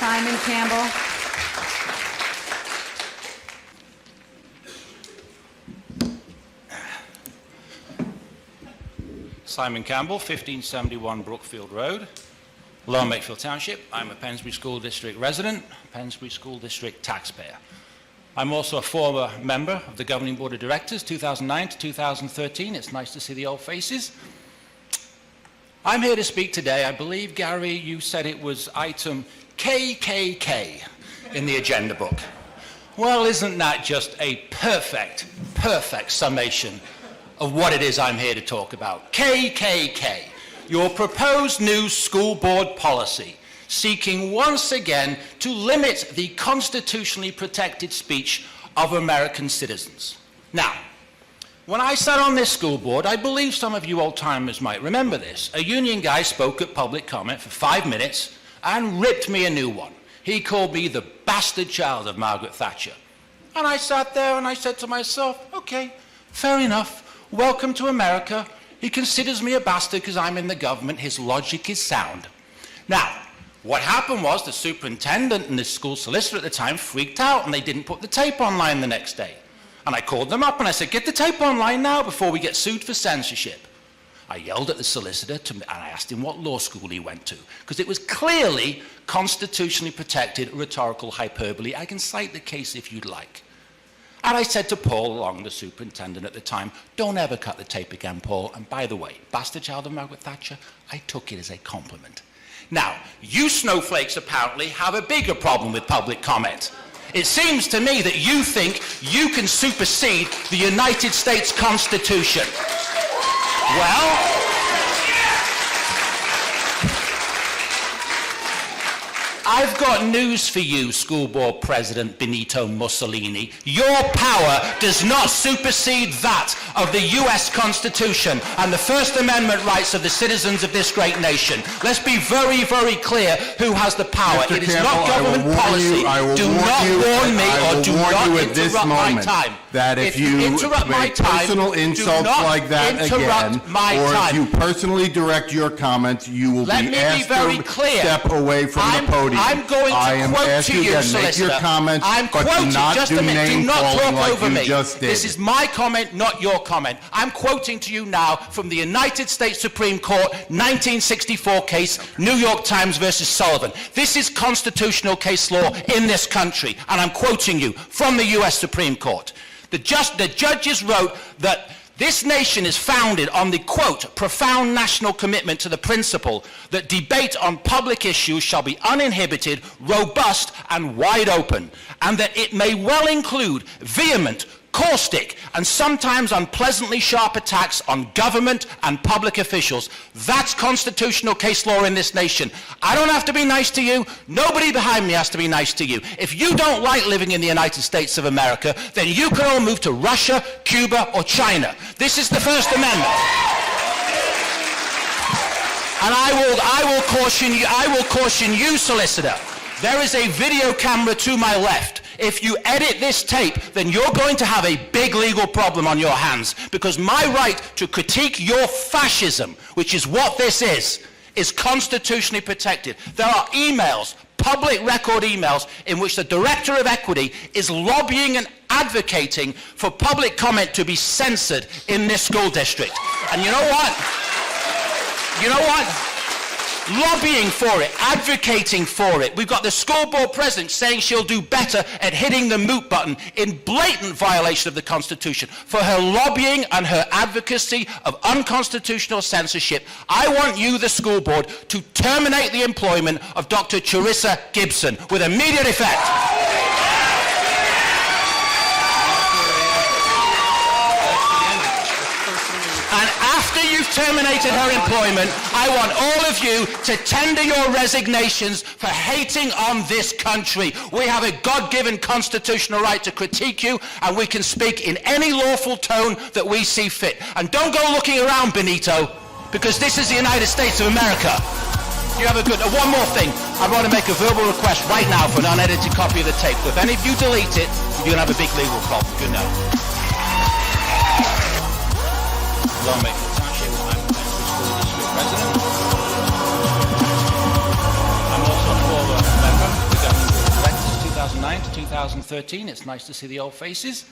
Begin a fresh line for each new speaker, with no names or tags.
Simon Campbell.
Simon Campbell, 1571 Brookfield Road, Lower Makefield Township. I'm a Pensbury School District resident, Pensbury School District taxpayer. I'm also a former member of the Governing Board of Directors, 2009 to 2013. It's nice to see the old faces. I'm here to speak today. I believe, Gary, you said it was item KKK in the agenda book. Well, isn't that just a perfect summation of what it is I'm here to talk about? KKK, your proposed new school board policy, seeking once again to limit the constitutionally protected speech of American citizens. Now, when I sat on this school board, I believe some of you old-timers might remember this. A union guy spoke at public comment for 5 minutes and ripped me a new one. He called me the bastard child of Margaret Thatcher. And I sat there and I said to myself, okay, fair enough. Welcome to America. He considers me a bastard because I'm in the government. His logic is sound. Now, what happened was the superintendent and the school solicitor at the time freaked out and they didn't put the tape online the next day. And I called them up and I said, get the tape online now before we get sued for censorship. I yelled at the solicitor and I asked him what law school he went to, because it was clearly constitutionally protected rhetorical hyperbole. I can cite the case if you'd like. And I said to Paul Long, the superintendent at the time, don't ever cut the tape again, Paul. And by the way, bastard child of Margaret Thatcher, I took it as a compliment. Now, you snowflakes apparently have a bigger problem with public comment. It seems to me that you think you can supersede the United States Constitution. Well, I've got news for you, School Board President Benito Mussolini. Your power does not supersede that of the US Constitution and the First Amendment rights of the citizens of this great nation. Let's be very, very clear who has the power.
Mr.
It is
Campbell,
not government policy. Do not warn me or do not interrupt my time.
That if you make personal insults like that again, or if you personally direct your comments, you will be asked to step away from the podium.
I'm going to quote to you, solicitor.
Make your comments,
I'm quoting, just a minute, do not talk over me.
This
is my comment, not your comment. I'm quoting to you now from the United States Supreme Court 1964 case, New York Times versus Sullivan. This is constitutional case law in this country, and I'm quoting you from the US Supreme Court. The judges wrote that this nation is founded on the, quote, profound national commitment to the principle that debate on public issues shall be uninhibited, robust, and wide open, and that it may well include vehement, caustic, and sometimes unpleasantly sharp attacks on government and public officials. That's constitutional case law in this nation. I don't have to be nice to you. Nobody behind me has to be nice to you. If you don't like living in the United States of America, then you can all move to Russia, Cuba, or China. This is the First Amendment. And I will caution you, solicitor. There is a video camera to my left. If you edit this tape, then you're going to have a big legal problem on your hands, because my right to critique your fascism, which is what this is constitutionally protected. There are emails, public record emails, in which the Director of Equity is lobbying and advocating for public comment to be censored in this school district. And you know what? Lobbying for it, advocating for it. We've got the school board president saying she'll do better at hitting the mute button in blatant violation of the Constitution for her lobbying and her advocacy of unconstitutional censorship. I want you, the school board, to terminate the employment of Dr. Charissa Gibson with immediate effect. And after you've terminated her employment, I want all of you to tender your resignations for hating on this country. We have a God-given constitutional right to critique you, and we can speak in any lawful tone that we see fit. And don't go looking around, Benito, because this is the United States of America. You have a good... one more thing. I want to make a verbal request right now for an unedited copy of the tape. If any of you delete it, you're going to have a big legal problem. Good night. Lower Makefield Township. I'm the School District President. I'm also a former member 2009 to 2013. It's nice to see the old faces.